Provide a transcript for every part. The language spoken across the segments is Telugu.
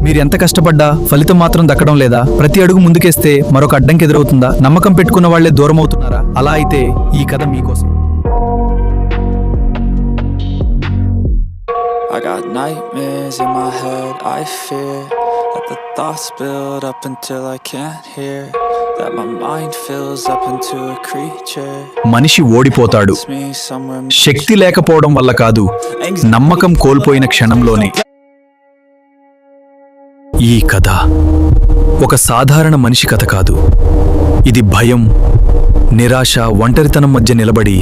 మీరెంత కష్టపడ్డా ఫలితం మాత్రం దక్కడం లేదా? ప్రతి అడుగు ముందుకేస్తే మరొక అడ్డంకి ఎదురవుతుందా? నమ్మకం పెట్టుకున్న వాళ్లే దూరం అవుతున్నారా? అలా అయితే ఈ కథ మీకోసం. I got nightmares in my head, I fear that the thoughts build up until I can't hear, that my mind fills up into a creature. మనిషి ఓడిపోతాడు శక్తి లేకపోవడం వల్ల కాదు, నమ్మకం కోల్పోయిన క్షణంలోనే. ఈ కథ ఒక సాధారణ మనిషి కథ కాదు. ఇది భయం, నిరాశ, ఒంటరితనం మధ్య నిలబడి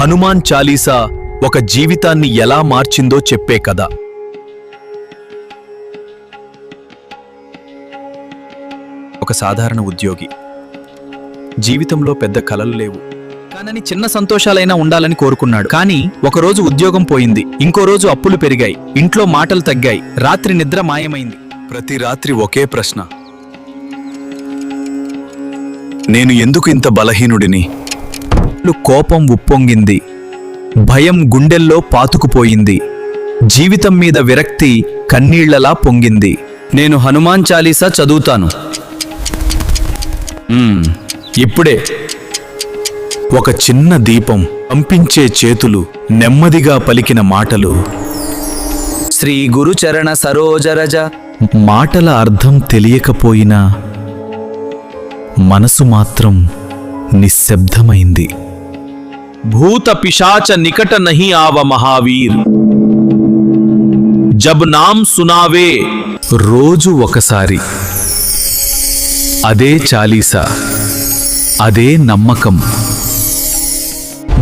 హనుమాన్ చాలీసా ఒక జీవితాన్ని ఎలా మార్చిందో చెప్పే కథ. ఒక సాధారణ ఉద్యోగి, జీవితంలో పెద్ద కలలు లేవు, కానీ చిన్న సంతోషాలైనా ఉండాలని కోరుకున్నాడు. కానీ ఒకరోజు ఉద్యోగం పోయింది, ఇంకో రోజు అప్పులు పెరిగాయి, ఇంట్లో మాటలు తగ్గాయి, రాత్రి నిద్ర మాయమైంది. ప్రతి రాత్రి ఒకే ప్రశ్న: నేను ఎందుకు ఇంత బలహీనుడిని? కోపం ఉప్పొంగింది, భయం గుండెల్లో పాతుకుపోయింది, జీవితం మీద విరక్తి కన్నీళ్లలా పొంగింది. నేను హనుమాన్ చాలీసా చదువుతాను. ఇప్పుడే. ఒక చిన్న దీపం, పంపించే చేతులు, నెమ్మదిగా పలికిన మాటలు, శ్రీ గురు చరణ సరోజరజ. మాటల అర్థం తెలియకపోయినా మనసు మాత్రం నిశ్శబ్దమైంది. భూత పిశాచ నికట నహీ ఆవ మహావీర్, జబ్ నామ్ సునావే. రోజు ఒకసారి అదే చాలీసా, అదే నమ్మకం.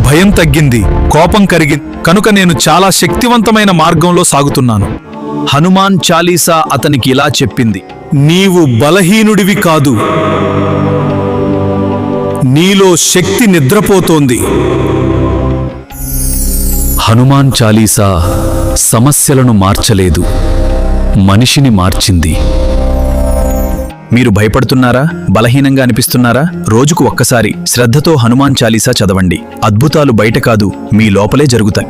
భయం తగ్గింది, కోపం కరిగింది, కనుక నేను చాలా శక్తివంతమైన మార్గంలో సాగుతున్నాను. హనుమాన్ చాలీసా అతనికి ఇలా చెప్పింది: నీవు బలహీనుడివి కాదు, నీలో శక్తి నిద్రపోతోంది. హనుమాన్ చాలీసా సమస్యలను మార్చలేదు, మనిషిని మార్చింది. మీరు భయపడుతున్నారా? బలహీనంగా అనిపిస్తున్నారా? రోజుకు ఒక్కసారి శ్రద్ధతో హనుమాన్ చాలీసా చదవండి. అద్భుతాలు బయట కాదు, మీ లోపలే జరుగుతాయి.